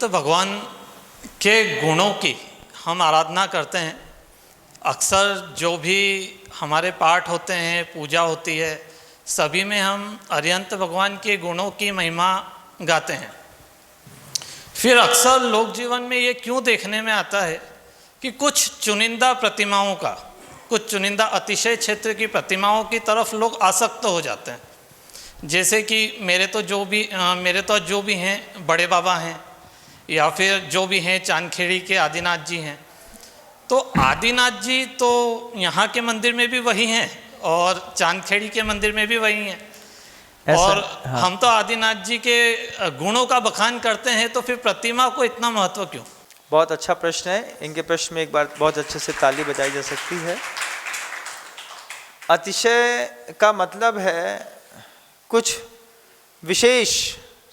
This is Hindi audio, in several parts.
अरिहंत भगवान के गुणों की हम आराधना करते हैं। अक्सर जो भी हमारे पाठ होते हैं, पूजा होती है, सभी में हम अरिहंत भगवान के गुणों की महिमा गाते हैं। फिर अक्सर लोक जीवन में ये क्यों देखने में आता है कि कुछ चुनिंदा प्रतिमाओं का, कुछ चुनिंदा अतिशय क्षेत्र की प्रतिमाओं की तरफ लोग आसक्त हो जाते हैं। जैसे कि मेरे तो जो भी हैं बड़े बाबा हैं, या फिर जो भी हैं चांदखेड़ी के आदिनाथ जी हैं। तो आदिनाथ जी तो यहाँ के मंदिर में भी वही हैं और चांदखेड़ी के मंदिर में भी वही हैं। और हाँ। हम तो आदिनाथ जी के गुणों का बखान करते हैं, तो फिर प्रतिमा को इतना महत्व क्यों? बहुत अच्छा प्रश्न है। इनके प्रश्न में एक बार बहुत अच्छे से ताली बजाई जा सकती है। अतिशय का मतलब है कुछ विशेष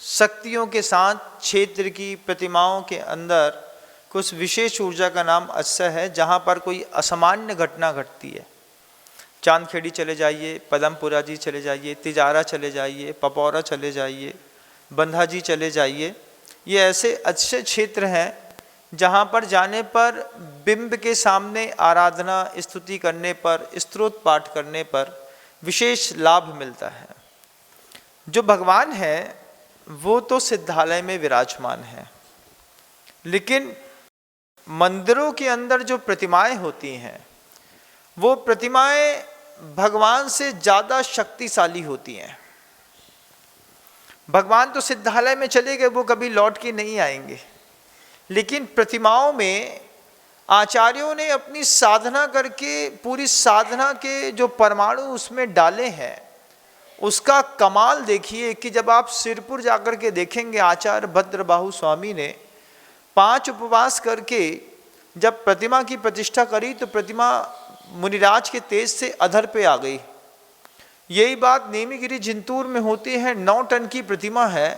शक्तियों के साथ क्षेत्र की प्रतिमाओं के अंदर कुछ विशेष ऊर्जा का नाम अतिशय है, जहाँ पर कोई असामान्य घटना घटती है। चांदखेड़ी चले जाइए, पदमपुरा जी चले जाइए, तिजारा चले जाइए, पपौरा चले जाइए, बंधा जी चले जाइए। ये ऐसे अच्छे क्षेत्र हैं जहाँ पर जाने पर बिंब के सामने आराधना स्तुति करने पर, स्तोत्र पाठ करने पर विशेष लाभ मिलता है। जो भगवान है वो तो सिद्धालय में विराजमान है, लेकिन मंदिरों के अंदर जो प्रतिमाएं होती हैं वो प्रतिमाएं भगवान से ज़्यादा शक्तिशाली होती हैं। भगवान तो सिद्धालय में चले गए, वो कभी लौट के नहीं आएंगे, लेकिन प्रतिमाओं में आचार्यों ने अपनी साधना करके पूरी साधना के जो परमाणु उसमें डाले हैं, उसका कमाल देखिए कि जब आप सिरपुर जाकर के देखेंगे, आचार्य भद्रबाहु स्वामी ने 5 उपवास करके जब प्रतिमा की प्रतिष्ठा करी तो प्रतिमा मुनिराज के तेज से अधर पे आ गई। यही बात नेमीगिरी जिंतूर में होती है। 9 टन की प्रतिमा है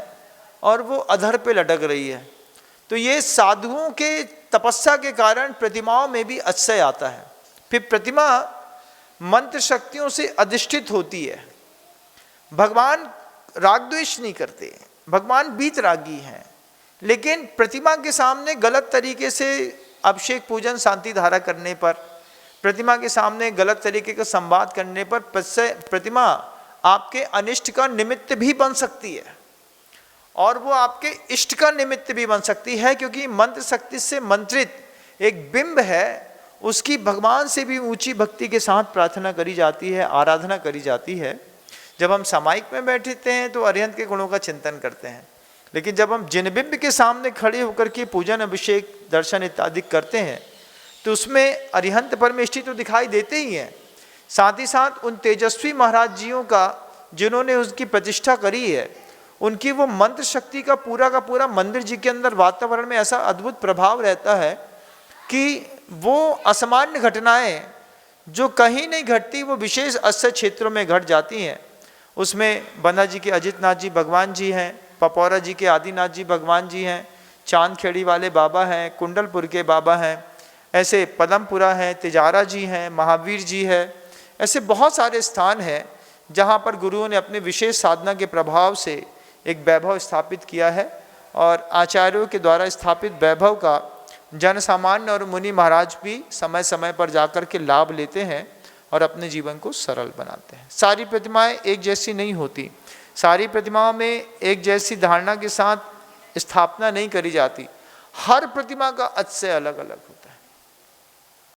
और वो अधर पे लटक रही है। तो ये साधुओं के तपस्या के कारण प्रतिमाओं में भी अतिशय आता है। फिर प्रतिमा मंत्र शक्तियों से अधिष्ठित होती है। भगवान राग द्वेष नहीं करते, भगवान बीतरागी हैं, लेकिन प्रतिमा के सामने गलत तरीके से अभिषेक पूजन शांति धारा करने पर, प्रतिमा के सामने गलत तरीके का संवाद करने पर प्रतिमा आपके अनिष्ट का निमित्त भी बन सकती है और वो आपके इष्ट का निमित्त भी बन सकती है, क्योंकि मंत्र शक्ति से मंत्रित एक बिंब है, उसकी भगवान से भी ऊंची भक्ति के साथ प्रार्थना करी जाती है, आराधना करी जाती है। जब हम सामायिक में बैठते हैं तो अरिहंत के गुणों का चिंतन करते हैं, लेकिन जब हम जिनबिंब के सामने खड़े होकर के पूजन अभिषेक दर्शन इत्यादि करते हैं तो उसमें अरिहंत परमेष्ठी तो दिखाई देते ही हैं, साथ ही साथ उन तेजस्वी महाराज जियों का जिन्होंने उसकी प्रतिष्ठा करी है, उनकी वो मंत्र शक्ति का पूरा मंदिर जी के अंदर वातावरण में ऐसा अद्भुत प्रभाव रहता है कि वो असामान्य घटनाएं जो कहीं नहीं घटती वो विशेष अस्य क्षेत्रों में घट जाती हैं। उसमें बंधा जी के अजितनाथ जी भगवान जी हैं, पपौरा जी के आदिनाथ जी भगवान जी हैं, चांदखेड़ी वाले बाबा हैं, कुंडलपुर के बाबा हैं, ऐसे पदमपुरा हैं, तिजारा जी हैं, महावीर जी है। ऐसे बहुत सारे स्थान हैं जहाँ पर गुरुओं ने अपने विशेष साधना के प्रभाव से एक वैभव स्थापित किया है और आचार्यों के द्वारा स्थापित वैभव का जन सामान्य और मुनि महाराज भी समय समय पर जाकर के लाभ लेते हैं और अपने जीवन को सरल बनाते हैं। सारी प्रतिमाएं एक जैसी नहीं होती, सारी प्रतिमाओं में एक जैसी धारणा के साथ स्थापना नहीं करी जाती, हर प्रतिमा का अतिशय अलग अलग होता है।